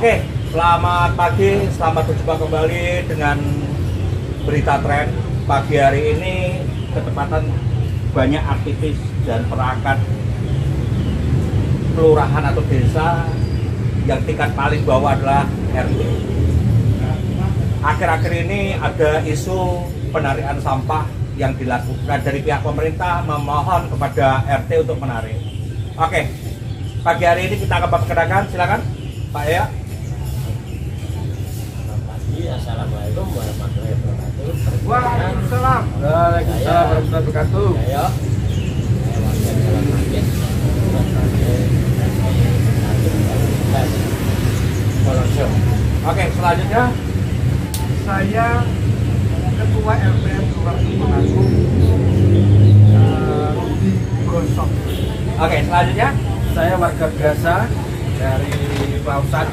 Oke, selamat pagi, selamat berjumpa kembali dengan berita tren. Pagi hari ini ketepatan banyak aktivis dan perangkat kelurahan atau desa yang tingkat paling bawah adalah RT. Akhir-akhir ini ada isu penarikan sampah yang dilakukan dari pihak pemerintah memohon kepada RT untuk menarik. Oke, pagi hari ini kita akan perkenalkan, silakan Pak ya. Assalamualaikum warahmatullahi wabarakatuh. Waalaikumsalam. Waalaikumsalam warahmatullahi wabarakatuh. Saya warga Jalan Magis. Oke, selanjutnya Saya Ketua LPM Kelurahan Mengagung di Gosok. Oke, selanjutnya Saya warga biasa dari Pausan.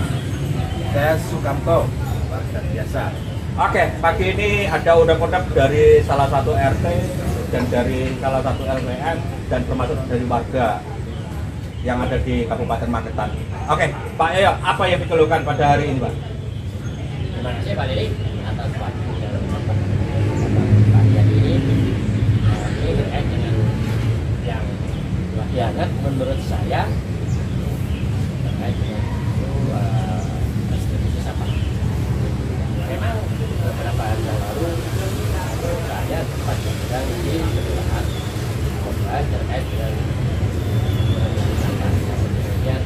Saya Sukamto, warga biasa. Oke, pagi ini ada undang-undang dari salah satu RT dan dari salah satu LPM dan termasuk dari warga yang ada di Kabupaten Magetan. Oke, Pak Yoyo, apa yang dikeluhkan pada hari ini, Pak? Terima kasih Pak Diri atas waktu dan pagi ini terkait dengan yang lagi hangat menurut saya terkait dengan distribusi sampah. Memang beberapa hari yang lalu saya sempat sedang di kelurahan membahas terkait dengan sampah. Kemudian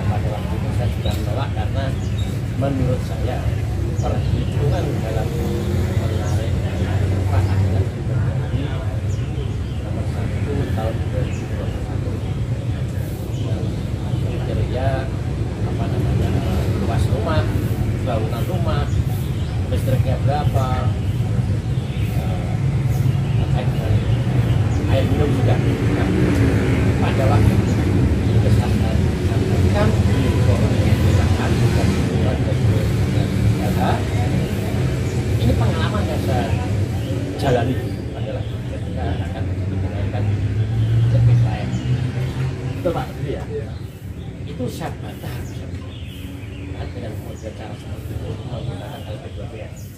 pada waktu itu saya sudah menolak karena menurut saya perhitungan dalam menarik sampah adalah menjadi nomor 1 tahun 2021. Kriteria luas rumah, bangunan rumah, listriknya berapa, air minum juga. Nah, pada waktu itu kesalahan sampaikan di forum kelurahan dan ini pengalaman yang saya jalani adalah ketika akan mengenalkan cepit lain. Betul Pak, gitu ya. Itu saya bantah dengan model cara seperti itu menggunakan LP2PS.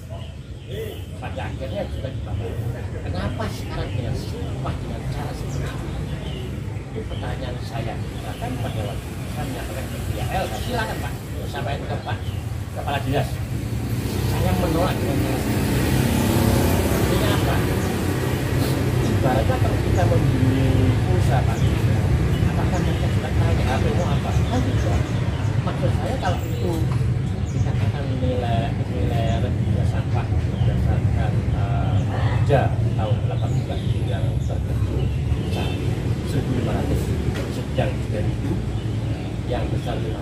Pada akhirnya sudah dibantah. Kenapa sekarang dengan sampah dengan cara seperti itu? Itu pertanyaan saya. Bahkan pada waktu saya menyatakan ke PIL, silakan Pak, sampaikan ke Pak Kepala Dinas. Saya menolak dengan cara seperti itu. Artinya apa? Ibaratnya kalau kita membeli pulsa Pak, apakah mereka sudah tanya HP-mu apa? Kan tidak. Maksud saya kalau itu dikatakan nilai reduksi sampah berdasarkan kerja tahun 18 yang terkecil besar 1.500, sedang 3.000, yang besar 5.000.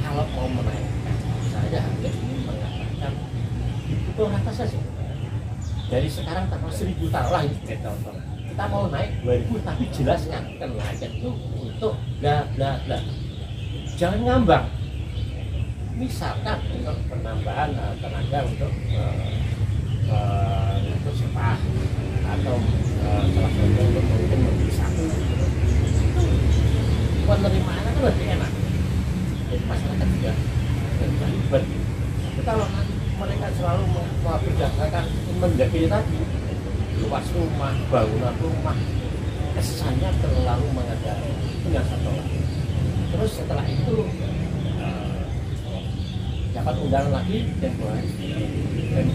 Kalau mau menaikkan, saya hanya ingin mengatakan itu rata saja. Dari sekarang tambah 1.000 taruhlah ini contoh. Kita mau naik 2.000 tapi jelaskan kenaikan itu untuk bla bla bla. Jangan ngambang. Misalkan untuk penambahan tenaga untuk sampah atau salah satu untuk mungkin membeli sapu, itu penerimaannya kan lebih enak. Jadi masyarakat juga terlibat. Tapi kalau mereka selalu berdasarkan menjadi tadi luas rumah, bangunan rumah, kesannya terlalu mengandalkan dengan satu orang. Terus setelah itu dapat undangan lagi dan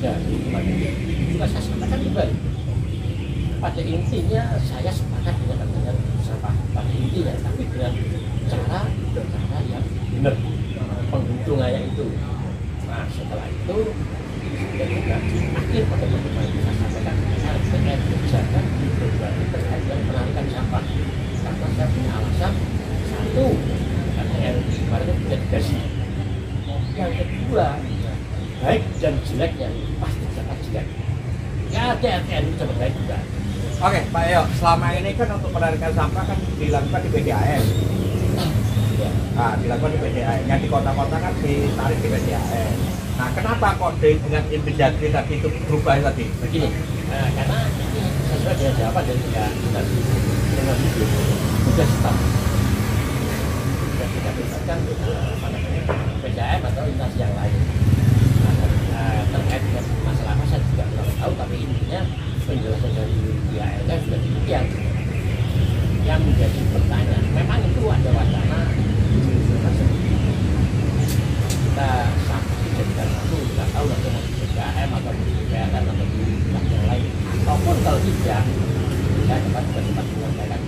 dari juga saya sampaikan kembali. Pada intinya saya sepakat dengan sampah pada intinya, tapi dengan cara yang benar, penghitungannya itu. Nah setelah itu saya juga akhir pada teman-teman saya sampaikan RPM berjalan di berbagai terkait dengan penarikan sampah karena saya punya alasan. Satu, RPM kemarin tidak dikasih. Yang kedua, baik dan jeleknya pasti sangat jelek. Ya ada RPM itu sangat baik juga. Oke, Pak Yoyo, selama ini kan untuk penarikan sampah kan dilakukan di PDAM. Nah, dilakukan di PDAM. Yang di kota-kota kan ditarik di PDAM. Nah, kenapa kok dengan Industri tadi itu berubah tadi? Begini, karena ini sesuai dengan jawaban dari pihak dengan itu sudah stop. Sudah kita bebaskan PDAM atau instansi yang lain. Terkait dengan masalah apa saya juga belum tahu, tapi intinya penjelasan dari pihak LK sudah demikian. Yang menjadi pertanyaan, memang itu ada wacana kita satu dijadikan satu, kita tahu nanti mau di PDAM atau di PDAM atau di yang lain, ataupun kalau tidak, saya dapat menyampaikan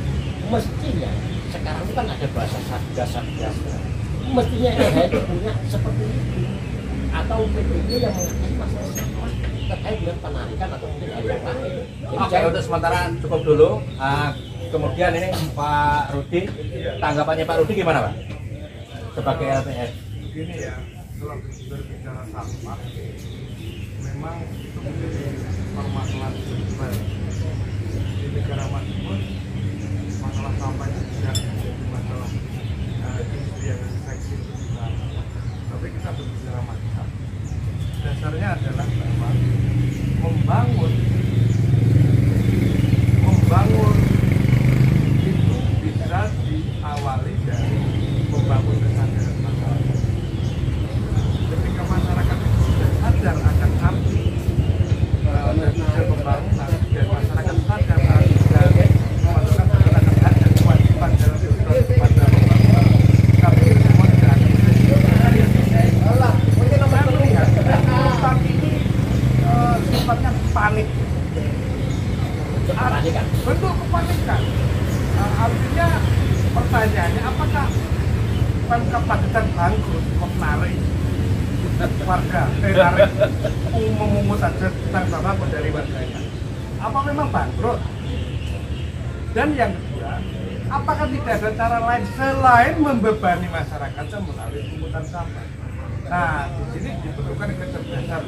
mestinya sekarang itu kan ada bahasa satgas, mestinya LH itu punya seperti itu, atau PPD yang mengatasi masalah sampah terkait dengan penarikan atau mungkin hal yang lain. Oke, untuk sementara cukup dulu. Kemudian ini Pak Rudi, tanggapannya Pak Rudi gimana Pak? Sebagai LPS. Begini ya, kalau berbicara sampah, memang itu menjadi permasalahan global. Di negara maju pun masalah sampah itu tidak menjadi masalah isu yang seksi untuk kita. Tapi kita berbicara macam. Dasarnya adalah bahwa membangun itu bisa diawali dari membangun kesadaran masyarakat. Ketika masyarakat itu sudah sadar akan arti dan pembangunan, dan masyarakat sadar dari masyarakat akan ada kewajiban dalam bergerak kepada pembangunan, tapi semua tidak akan saya melihat saat ini sifatnya panik. Bentuk kepanikan. Artinya pertanyaannya, apakah Pemkab Magetan bangkrut kok narik warga, narik memungut saja tentang sampah dari warganya? Apa memang bangkrut? Dan yang kedua, apakah tidak ada cara lain selain membebani masyarakat melalui pungutan sampah? Nah, di sini diperlukan kecerdasan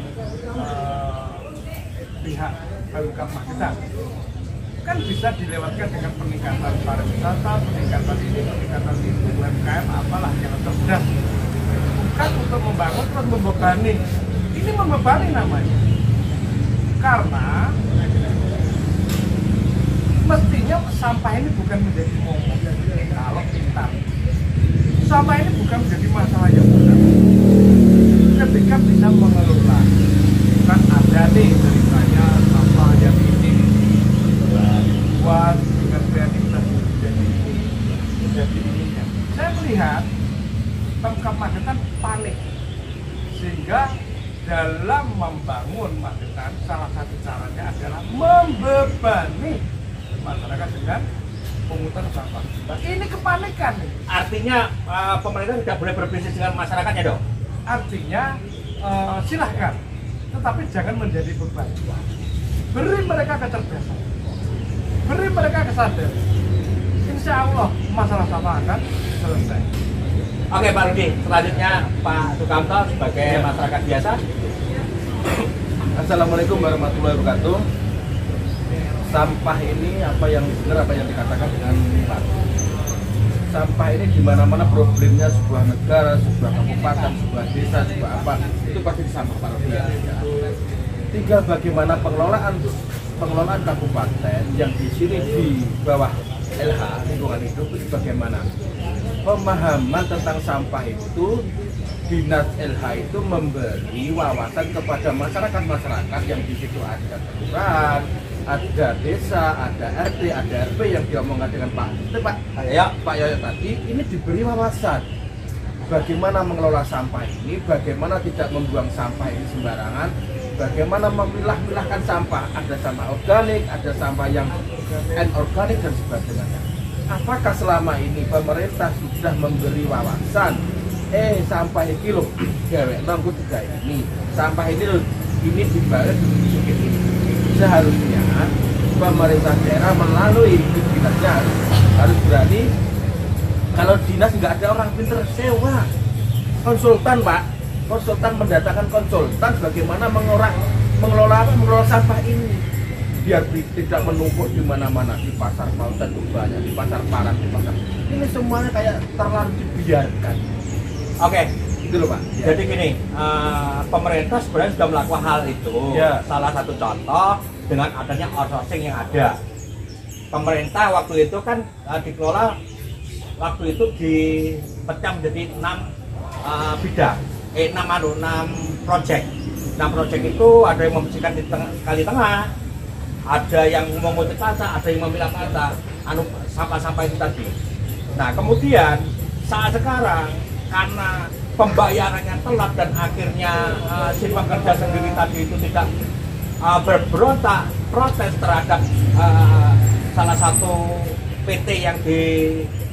pihak Pemkab Magetan. Kan bisa dilewatkan dengan peningkatan pariwisata, peningkatan itu UMKM, apalah yang cerdas. Bukan untuk membangun terus membebani. Ini membebani namanya. Karena mestinya sampah ini bukan menjadi momok kalau pintar. Sampah ini bukan menjadi masalah yang mudah. Ketika bisa mengelola, bukan ada nih ceritanya sampah yang ini buat dengan kreativitas jadi ininya. Saya melihat Pemkab Magetan panik, sehingga dalam membangun Magetan salah satu caranya adalah membebani masyarakat dengan pungutan sampah. Nah, ini kepanikan. Artinya pemerintah tidak boleh berbisnis dengan masyarakatnya dong? Artinya silahkan, tetapi jangan menjadi beban. Beri mereka kecerdasan, beri mereka kesadaran. Insya Allah masalah sampah akan selesai. Oke Pak Rudi, selanjutnya Pak Sukamto sebagai masyarakat biasa. Assalamualaikum warahmatullahi wabarakatuh. Sampah ini apa yang benar apa yang dikatakan dengan Pak. Sampah ini di mana-mana problemnya sebuah negara, sebuah kabupaten, sebuah desa, sebuah apa itu pasti sampah Pak Rudi. Tinggal bagaimana pengelolaan kabupaten yang di sini di bawah LH lingkungan hidup itu bagaimana pemahaman tentang sampah itu. Dinas LH itu memberi wawasan kepada masyarakat yang di situ ada kelurahan, ada desa, ada RT, ada RP yang diomongkan dengan Pak Yoyo tadi. Ini diberi wawasan bagaimana mengelola sampah ini, bagaimana tidak membuang sampah ini sembarangan, bagaimana memilah-milahkan sampah. Ada sampah organik, ada sampah yang anorganik dan sebagainya. Apakah selama ini pemerintah sudah memberi wawasan? Sampah ini loh, gawe nanggu juga ini. Sampah ini loh, ini dibayar sedikit ini. Seharusnya pemerintah daerah melalui dinasnya harus berani. Kalau dinas nggak ada orang pinter, sewa konsultan Pak. Konsultan mendatangkan konsultan bagaimana mengelola sampah ini biar tidak menumpuk di mana-mana, di pasar Pautan itu banyak, di pasar Parang, di pasar ini semuanya kayak terlalu dibiarkan. Oke, gitu loh Pak. Jadi gini, pemerintah sebenarnya sudah melakukan hal itu. Salah satu contoh dengan adanya outsourcing yang ada. Pemerintah waktu itu kan dikelola, waktu itu dipecah menjadi 6 bidang, 6 project. 6 project itu ada yang membersihkan di kali tengah, ada yang memutik kaca, ada yang memilah kaca, sampah-sampah itu tadi. Nah kemudian saat sekarang karena pembayarannya telat dan akhirnya si pekerja sendiri tadi itu tidak berberontak protes terhadap salah satu PT yang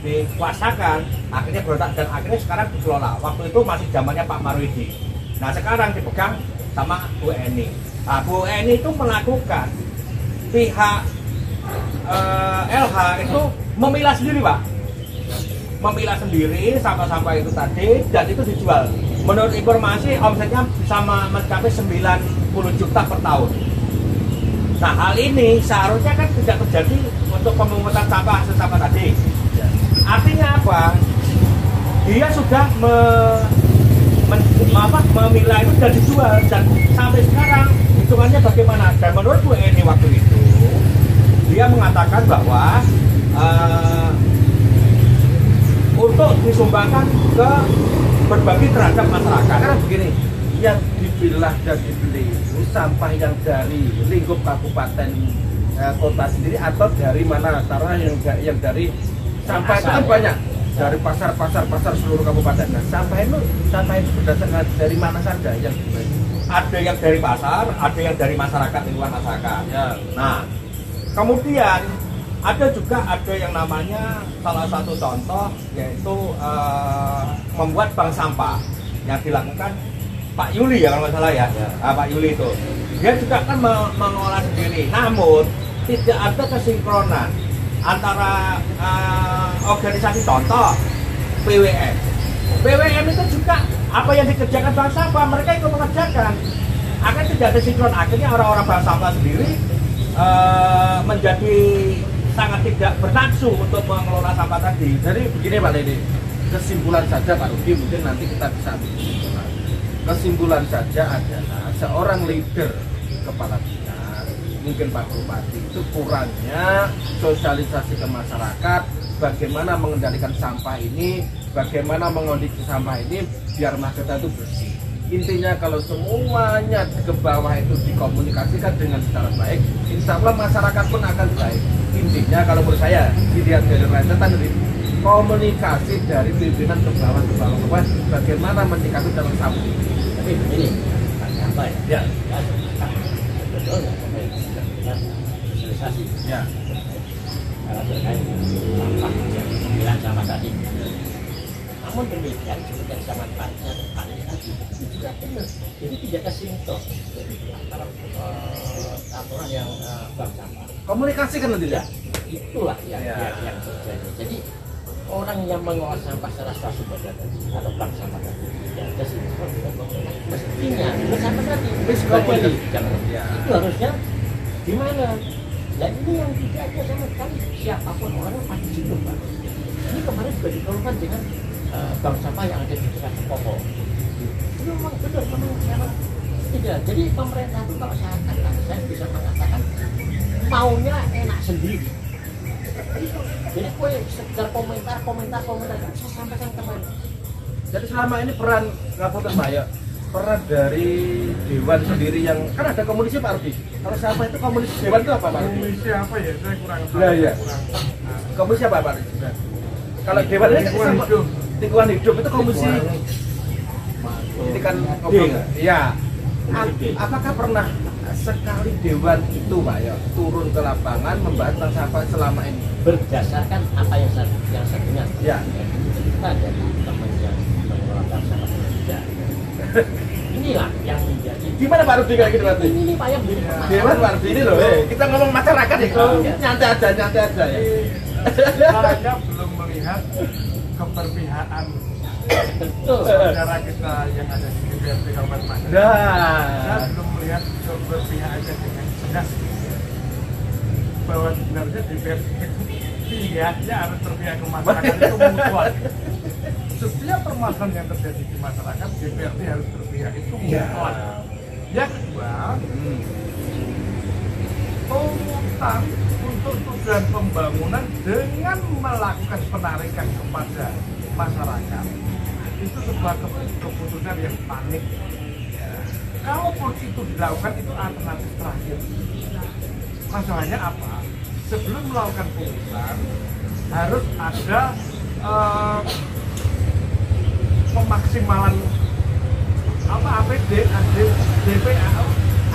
dikuasakan, akhirnya berontak dan akhirnya sekarang dikelola. Waktu itu masih zamannya Pak Marwidi. Nah sekarang dipegang sama Bu Eni. Nah, Bu Eni itu melakukan pihak LH itu memilah sendiri, Pak. Memilah sendiri sampah-sampah itu tadi dan itu dijual. Menurut informasi omsetnya bisa mencapai 90 juta per tahun. Nah hal ini seharusnya kan tidak terjadi untuk pemungutan sampah hasil sampah tadi. Artinya apa? Dia sudah memilah itu dan dijual dan sampai sekarang hitungannya bagaimana? Dan menurut Bu Eni waktu itu dia mengatakan bahwa untuk disumbangkan ke berbagi terhadap masyarakat. Karena begini, yang dipilah dan dibeli itu sampah yang dari lingkup kabupaten kota sendiri atau dari mana? Karena yang dari sampah itu kan banyak dari pasar seluruh kabupaten. Nah, sampah itu berdasarkan dari mana saja yang dibeli? Ada yang dari pasar, ada yang dari masyarakat, lingkungan masyarakat. Ya. Nah, kemudian ada yang namanya salah satu contoh yaitu membuat bank sampah yang dilakukan Pak Yuli ya kalau nggak salah ya. Pak Yuli itu dia juga kan mengolah sendiri, namun tidak ada kesinkronan antara organisasi contoh PWM. PWM itu juga apa yang dikerjakan bank sampah mereka ikut mengerjakan. Akhirnya tidak ada sinkron, akhirnya orang-orang bank sampah sendiri menjadi sangat tidak bernafsu untuk mengelola sampah tadi. Jadi begini Pak Ledi, kesimpulan saja Pak Rudi, mungkin nanti kita bisa kesimpulan. Kesimpulan saja adalah seorang leader kepala dinas, mungkin Pak Bupati itu kurangnya sosialisasi ke masyarakat, bagaimana mengendalikan sampah ini, bagaimana mengondisi sampah ini biar masyarakat itu bersih. Intinya kalau semuanya ke bawah itu dikomunikasikan dengan secara baik, insya Allah masyarakat pun akan baik. Intinya kalau menurut saya dilihat dari rentetan dari komunikasi dari pimpinan ke bawah bagaimana menyikapi dalam sampah. Tapi begini, apa ya? Ya. Betul nggak sampai kita sosialisasi? Ya. Kalau terkait sampah yang bilang sama tadi. Namun demikian juga sama tanya tadi itu juga benar. Jadi tidak kesinkron antara aturan yang bank sampah. Komunikasi kan nanti ya. Itulah yang terjadi. Jadi orang yang mengolah sampah secara swasembada tadi atau bank sampah tadi tidak kesinkron mestinya bersama tadi. Miskomunikasi. Itu harusnya gimana? Dan ini yang tidak ada sama sekali siapapun orangnya pasti jenuh Pak. Ini kemarin juga dikeluhkan dengan bank sampah yang ada di dekat Kopo. Itu memang benar, memang tidak. Jadi pemerintah itu kalau saya bisa mengatakan maunya enak sendiri. Jadi kue sekedar komentar saya sampaikan kemarin. Jadi selama ini peran Ngapunten Pak ya, peran dari Dewan sendiri yang kan ada komisi Pak Rudi. Kalau sampah itu komisi Dewan itu apa Pak Rudi? Komisi apa ya? Saya kurang tahu. Nah, ya. Komisi apa Pak Rudi? Kalau Dewan ini kan lingkungan hidup itu komisi ini kan iya. Apakah pernah sekali Dewan itu Pak ya turun ke lapangan membahas tentang sampah selama ini berdasarkan apa yang saya dengar ya kita dari teman yang mengelola bank sampah tidak. Inilah yang menjadi gimana Pak Rudi kayak gitu Pak Rudi? Ini Pak yang menjadi Dewan Pak Rudi ini loh kita ngomong masyarakat itu nyantai aja ya Saya belum melihat keberpihakan betul saudara kita yang ada di DPRD Kabupaten Magetan. Saya belum melihat keberpihakannya dengan jelas bahwa sebenarnya DPRD pihaknya harus berpihak ke masyarakat itu mutual. Setiap permasalahan yang terjadi di masyarakat DPRD harus berpihak itu mutual. Yang kedua, pungutan untuk tujuan pembangunan dengan melakukan penarikan kepada masyarakat itu sebuah keputusan yang panik. Ya. Kalaupun itu dilakukan itu alternatif terakhir. Masalahnya apa? Sebelum melakukan pungutan harus ada pemaksimalan apa APD, DPA,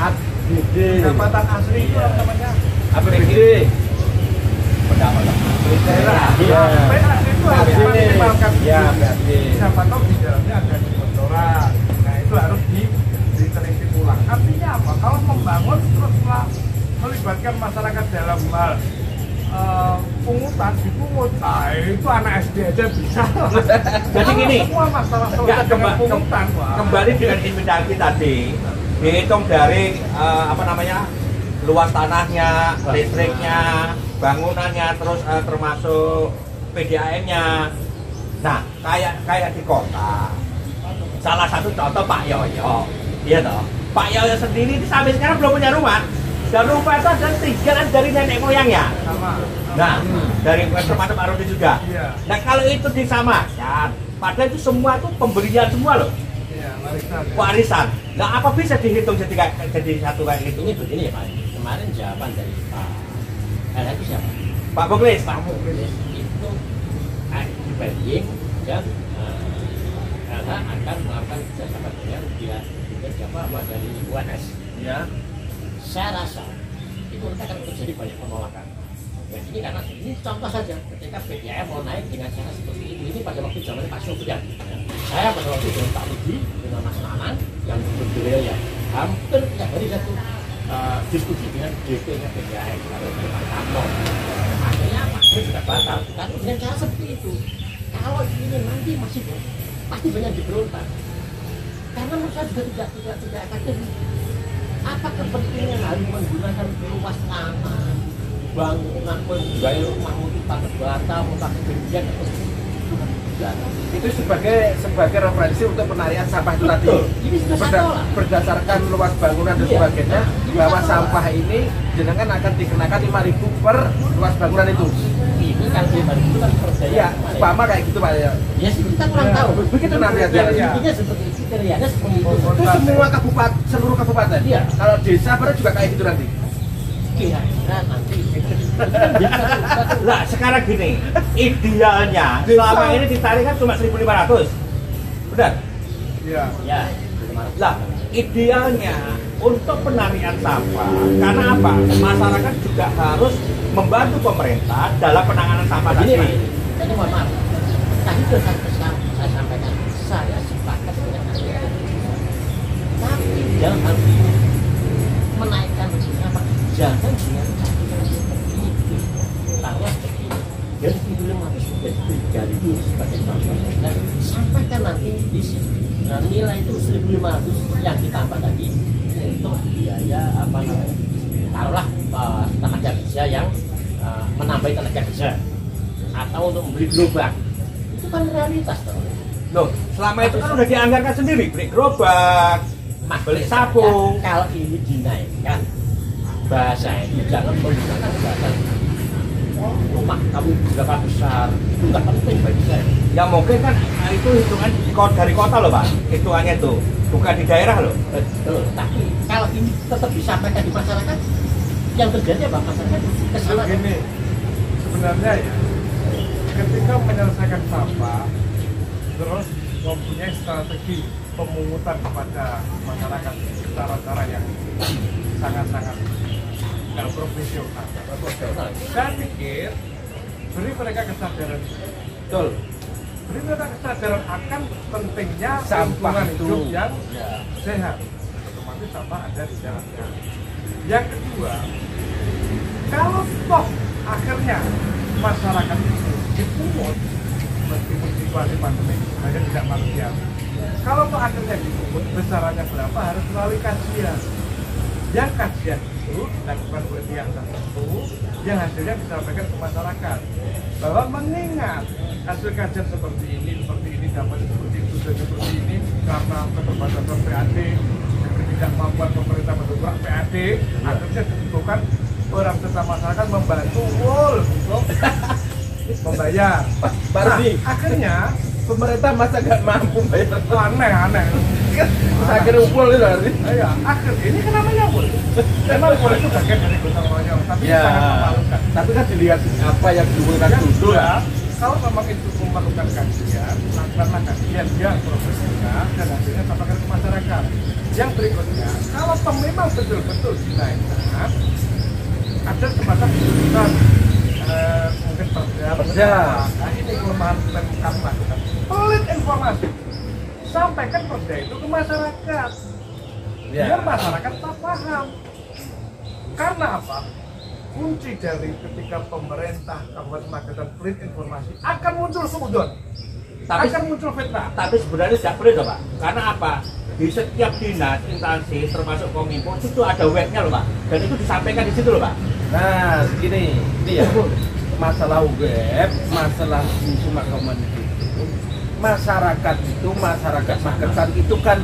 APD, pendapatan asli itu apa namanya? APD, pendapatan daerah. Iya. PAD itu harus dimaksimalkan. Ya, PAD. Siapa tahu di dalamnya ada kebocoran. Nah itu harus diteliti ulang. Artinya apa? Kalau membangun terus melibatkan masyarakat dalam hal pungutan, dipungut, nah itu anak SD aja bisa. Jadi gini, semua masalah enggak, selesai dengan pungutan. Wah. kembali dengan inventarisasi tadi, dihitung dari apa namanya, luas tanahnya, listriknya, bangunannya, terus termasuk PDAM-nya. Nah, kayak di kota, salah satu contoh Pak Yoyo, iya toh. Pak Yoyo sendiri sampai sekarang belum punya rumah. Dan rumah itu adalah tinggalan dari nenek moyangnya. Sama. Nah, dari termasuk Pak Rudi juga. Iya. Nah, kalau itu disamakan, padahal itu semua itu pemberian semua loh, Iya, warisan. Ya. warisan. Nah, apa bisa dihitung jadi satu kayak gitu? Ini begini ya Pak, kemarin jawaban dari Pak LH itu siapa? Pak Buklis, Pak Muklis itu dibanding dan LH akan melakukan kerjasama dengan dia siapa dari UNS. ya. Saya rasa itu nanti akan terjadi banyak penolakan. Dan ini karena ini contoh saja ketika PDAM mau naik dengan cara seperti ini pada waktu zaman Pak Sofian. Saya pada waktu dengan Pak Rudi dengan Mas Nanang yang beliau ya hampir tiap hari satu diskusi dengan DP-nya PDAM lalu dengan Pak Kamto. Akhirnya apa? Saya sudah batal. Tapi dengan cara seperti itu, kalau ini nanti masih pasti banyak diberontak. Karena menurut saya juga tidak akan apa kepentingan harus menggunakan luas tanah, bangunan penggaya rumah untuk pakai bata, mau pakai kemudian Itu sebagai referensi untuk penarian sampah itu tadi. Ini sudah saya tolak. Berdasarkan luas bangunan dan Iya. sebagainya, Ini bahwa saya tolak. sampah ini jenengan akan dikenakan 5.000 per luas bangunan itu. Ini kan itu kan percaya. Iya, Pama kayak gitu Pak ya. Ya sih kita kurang tahu. Begitu nanti Iya, ya. iya. Intinya seperti itu, kriterianya seperti itu. Itu semua kabupaten, seluruh kabupaten. Iya. Kalau desa baru juga kayak gitu nanti. Kira-kira nanti. Lah, sekarang gini, idealnya selama ini ditarik kan cuma 1.500. Benar? Iya. Ya. Lah, idealnya untuk penarian sampah, karena apa? Masyarakat juga harus membantu pemerintah dalam penanganan sampah Begini Pak, tadi. tadi mohon maaf. Tadi sudah saya sampaikan, saya sepakat dengan Anda. Tapi dalam hal ini menaikkan apa? Jangan dengan cara seperti itu. Bahwa seperti ini. Dari 1.500 sudah 3.000 sebagai contoh. Dan sampaikan nanti di sini. Nah, nilai itu 1.500 yang ditambah tadi untuk biaya apa namanya? Taruhlah tenaga kerja yang menambah tenaga kerja atau untuk membeli gerobak. Itu kan realitas toh. Loh, selama itu kan udah dianggarkan sendiri, beli gerobak, beli sapu. Kalau ini dinaikkan bahasa itu jangan menggunakan bahasa rumah kamu berapa besar itu nggak penting bagi saya. Ya mungkin kan itu hitungan dari kota loh Pak, hitungannya itu bukan di daerah loh. Betul. Tapi kalau ini tetap disampaikan di masyarakat, yang terjadi apa masyarakat kesana. Begini, sebenarnya ya, ketika menyelesaikan sampah, terus mempunyai strategi pemungutan kepada masyarakat cara-cara yang sangat-sangat nggak profesional. Saya pikir beri mereka kesadaran, Betul. beri mereka kesadaran akan pentingnya Sampah lingkungan itu. hidup yang Ya. sehat. Otomatis sampah ada di dalamnya. Yang kedua, kalau toh akhirnya masyarakat itu dipungut, meskipun situasi pandemi hanya tidak manusiawi. Kalau toh akhirnya dipungut, besarannya berapa harus melalui kajian. Yang kajian itu dilakukan oleh pihak tertentu, yang hasilnya disampaikan ke masyarakat. Bahwa mengingat hasil kajian seperti ini dapat seperti itu dan seperti ini karena keterbatasan PAD, tidak mampuan pemerintah mendukung PAD, akhirnya dibutuhkan orang serta masyarakat membantu untuk membayar. Baru Nah, nih. akhirnya pemerintah masa nggak mampu bayar? Aneh. Terus akhirnya upul itu nanti. Iya, akhir ini kan namanya pun. Memang pun itu bagian dari gotong royong, tapi Ya, sangat memalukan. tapi kan dilihat apa yang diumumkan Yang dulu. kedua, kalau memang itu memerlukan kajian, lakukanlah kajian yang profesional dan hasilnya sampaikan ke masyarakat. Yang berikutnya, kalau memang betul-betul dinaikkan, ada semacam keputusan mungkin Perda. Nah, ini kelemahan Pemkab lakukan. Pelit informasi, sampaikan perda itu ke masyarakat, Ya. biar masyarakat tak paham. Karena apa? Kunci dari ketika pemerintah Kabupaten Magetan pelit informasi akan muncul suudon, akan muncul fitnah. Tapi sebenarnya tidak boleh Pak. Karena apa? Di setiap dinas, instansi, termasuk Kominfo itu ada webnya loh Pak. Dan itu disampaikan di situ loh Pak. Nah, ini ya masalah web, masalah di Sumakoman itu. Masyarakat Magetan itu kan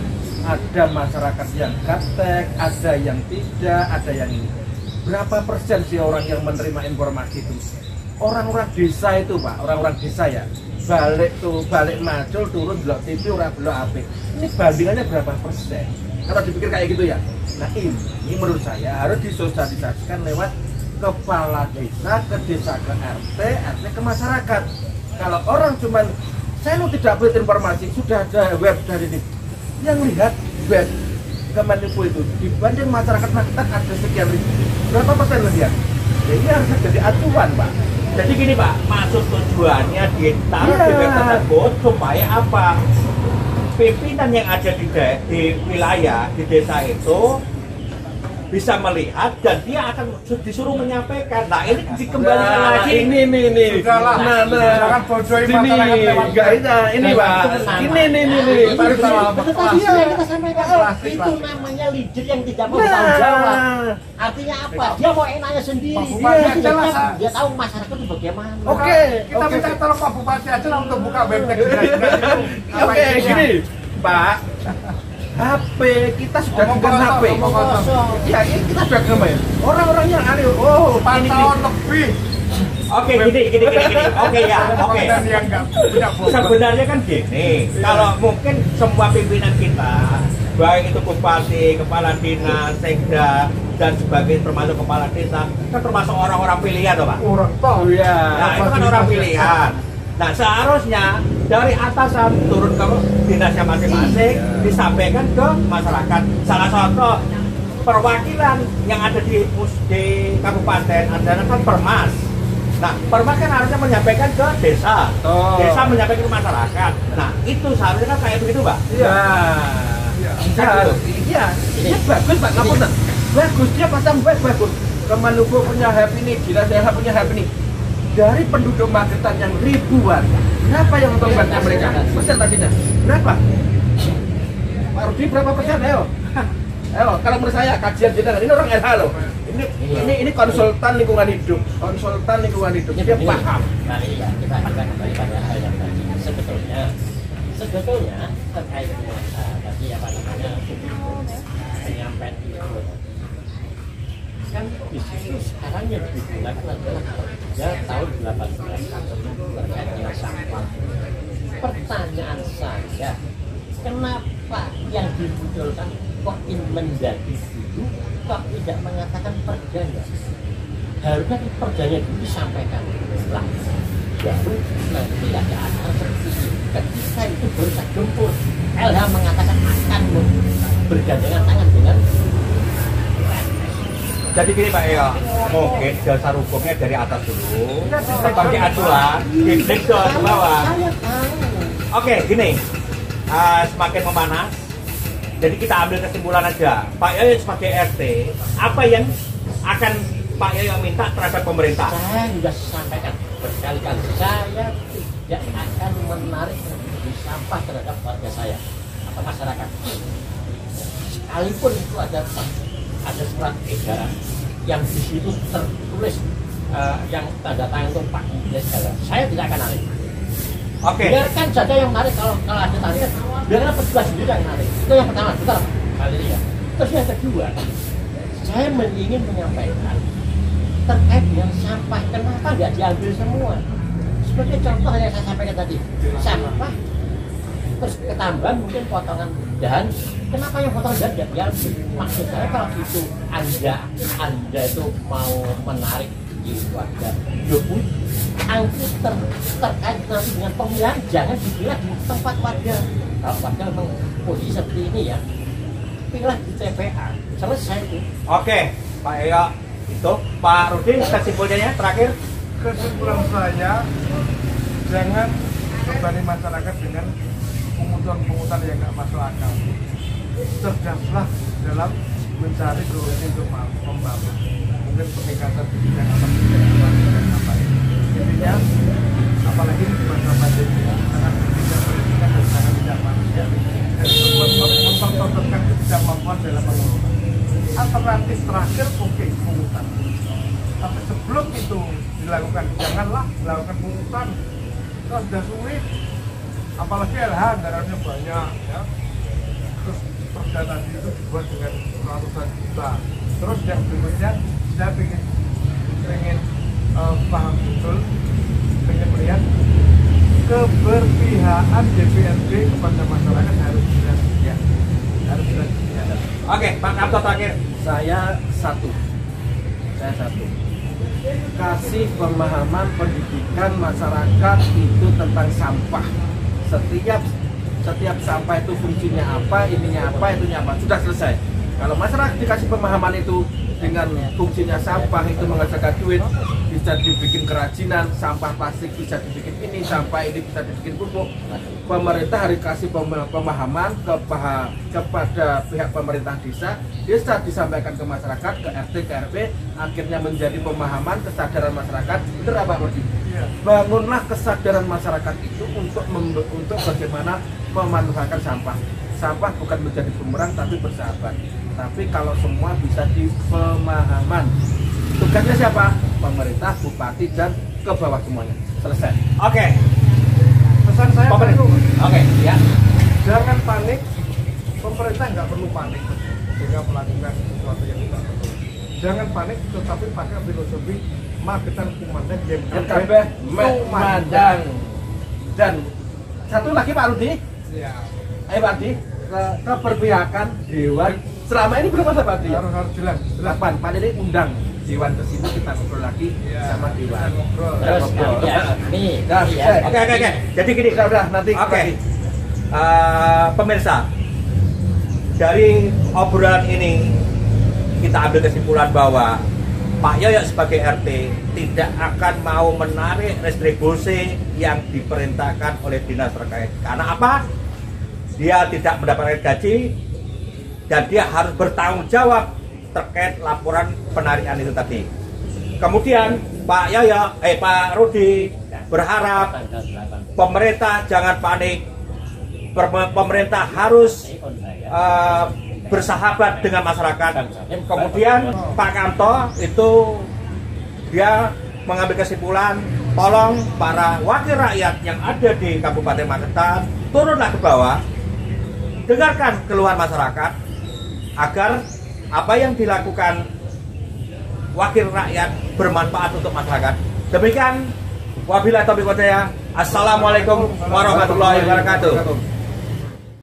ada masyarakat yang gaptek, ada yang tidak, ada yang ini. Berapa persen sih orang yang menerima informasi itu? Orang-orang desa itu Pak, orang-orang desa ya. Balik macul turun belok TV ora belok HP. Ini bandingannya berapa persen? Kalau dipikir kayak gitu ya. Nah ini menurut saya harus disosialisasikan lewat kepala desa ke desa ke RT, RT ke masyarakat. Kalau orang cuman saya mau tidak update informasi, sudah ada web dari ini. Yang lihat web Kemeninfo itu dibanding masyarakat Magetan ada sekian ribu. Berapa persen lihat? Ya, ini harus jadi acuan Pak. Jadi gini Pak, maksud tujuannya ditaruh di web tersebut supaya apa? Pimpinan yang ada di wilayah, di desa itu bisa melihat dan dia akan disuruh menyampaikan. Nah ini dikembalikan lagi. Ini. Sudahlah, jangan bodohin masyarakat lewat Enggak ini Pak. Ini. Baru sama Itu tadi sudah kita sampaikan. Itu namanya leader yang tidak mau bertanggung jawab. Artinya apa? Dia mau enaknya sendiri. Pak Bupati Dia aja lah. dia tahu masyarakat itu bagaimana. Oke. Kita minta tolong Pak Bupati aja lah untuk buka website jelas-jelas itu. Apa Oke, isinya. gini Pak. HP kita sudah Ngomong genggam kosong, HP. ngomong kosong. Ya ini kita sudah genggam ya. Orang-orang yang aneh. Oh, 4 ini. tahun lebih. Oke, gini. Oke ya, oke. Dan yang nggak punya bobot. Sebenarnya kan gini, kalau mungkin semua pimpinan kita, baik itu bupati, kepala dinas, sekda, dan sebagainya termasuk kepala desa, kan termasuk orang-orang pilihan loh Pak. Orang Oh tahu. ya. Nah itu kan orang pilihan. Nah seharusnya dari atasan turun ke dinasnya masing-masing disampaikan ke masyarakat. Salah satu perwakilan yang ada di kabupaten adalah kan Permas. Nah Permas kan harusnya menyampaikan ke desa, Oh. desa menyampaikan ke masyarakat. Nah itu seharusnya kan kayak begitu Pak. Iya. Iya. Iya, bagus Pak, ngapunten. Bagus dia pasang web bagus. Kemenlugo punya HP ini, Dinas Desa punya HP ini. Dari penduduk Magetan yang ribuan, berapa yang nonton webnya mereka? Persentasinya berapa? Pak Rudi berapa persen? Ayo, kalau menurut saya kajian jenengan ini orang LH loh. Ini konsultan lingkungan hidup, dia paham. Nah, iya, kita kembali pada hal yang tadi. Sebetulnya terkait dengan tadi apa namanya penyampaian info. Kan di situ sekarang yang digunakan adalah ya tahun 18 terkait dengan sampah. Pertanyaan saya, kenapa yang dimunculkan kok Mendagri dulu kok tidak mengatakan perdanya? Harusnya perdanya dulu disampaikan lah. Baru nanti ada acara seperti ini. Ketika itu baru saya gempur. LH mengatakan akan bergandengan tangan dengan. Jadi gini Pak Eo, mungkin dasar hukumnya dari atas dulu, sebagai acuan, diklik ke bawah. Saya tahu. Oke, gini, semakin memanas, jadi kita ambil kesimpulan aja. Pak Yoyo sebagai RT, apa yang akan Pak Yoyo minta terhadap pemerintah? Saya sudah sampaikan berkali-kali, saya tidak akan menarik sampah terhadap warga saya atau masyarakat. Sekalipun itu ada surat edaran yang di situ tertulis yang tanda tangan itu Pak Presiden, saya tidak akan narik. Oke. Biarkan saja yang narik, kalau ada tarikan, biarkan petugas sendiri yang narik. Itu yang pertama, betul kali ini ya. Terus yang kedua, saya ingin menyampaikan terkait dengan sampah, kenapa nggak diambil semua? sebagai contoh yang saya sampaikan tadi, sampah terus ketambahan mungkin potongan dahan. Kenapa yang potongan dahan tidak diambil? Maksud saya kalau itu anda itu mau menarik di warga, angkut terkait nanti dengan pemilihan jangan dipilah di tempat warga. Kalau warga memang posisi seperti ini ya, pilih di TPA, selesai itu. Oke, Pak Eyo, itu Pak Rudi kesimpulannya terakhir. Kesimpulan saya, jangan bebani masyarakat dengan pungutan yang nggak masuk akal. Cerdaslah dalam mencari solusi untuk membangun. Mungkin peningkatan pendidikan apa intinya, apalagi di masa pandemi sangat tidak pendidikan dan sangat tidak manusia dan mempertontonkan ketidakmampuan dalam mengelola. Alternatif terakhir oke, pungutan. Tapi sebelum itu dilakukan, janganlah dilakukan pungutan. Itu sudah sulit, apalagi LH anggarannya banyak ya. Terus perda tadi itu dibuat dengan ratusan juta. Terus yang berikutnya saya pengen paham betul, pengen melihat keberpihakan DPRD kepada masyarakat harus jelas ya, harus jelas ya. Oke, Pak Kapto terakhir. Saya satu, kasih pemahaman pendidikan masyarakat itu tentang sampah. Setiap sampah itu fungsinya apa, ininya apa, itunya apa, sudah selesai. Kalau masyarakat dikasih pemahaman itu dengan fungsinya sampah itu menghasilkan duit, bisa dibikin kerajinan, sampah plastik bisa dibikin ini, sampah ini bisa dibikin pupuk. Pemerintah harus kasih pemahaman kepada pihak pemerintah desa disampaikan ke masyarakat, ke RT, ke RW, akhirnya menjadi pemahaman, kesadaran masyarakat. Betul apa Rudi? Iya. Bangunlah kesadaran masyarakat itu untuk bagaimana memanfaatkan sampah. Sampah bukan menjadi bumerang tapi bersahabat. Tapi kalau semua bisa di pemahaman, tugasnya siapa? Pemerintah, bupati, dan ke bawah semuanya. Selesai. Oke. Pesan saya Pemerintah. baru, Oke, ya. jangan panik. Pemerintah nggak perlu panik sehingga melakukan sesuatu yang tidak betul. Jangan panik, tetapi pakai filosofi Magetan kumandang game kabeh memandang. Dan satu lagi Pak Rudi, ya, Pak Rudi, keberpihakan Dewan. Selama ini belum ada Pak Rudi. harus jelas. Kapan? Pak Dede undang Dewan ke sini, kita ngobrol lagi sama Dewan. Ngobrol. Terus ya, nih, Dah, ya. selesai. Oke. Jadi gini. Udah nanti. Oke. Pemirsa, dari obrolan ini kita ambil kesimpulan bahwa Pak Yoyo sebagai RT tidak akan mau menarik retribusi yang diperintahkan oleh dinas terkait. Karena apa? Dia tidak mendapatkan gaji dan dia harus bertanggung jawab terkait laporan penarikan itu tadi. Kemudian Pak Yoyo, Pak Rudi berharap pemerintah jangan panik. Pemerintah harus bersahabat dengan masyarakat. Kemudian Pak Kamto itu dia mengambil kesimpulan, tolong para wakil rakyat yang ada di Kabupaten Magetan turunlah ke bawah, dengarkan keluhan masyarakat agar apa yang dilakukan wakil rakyat bermanfaat untuk masyarakat. Demikian, wabillahi taufiq wal hidayah. Assalamualaikum warahmatullahi wabarakatuh.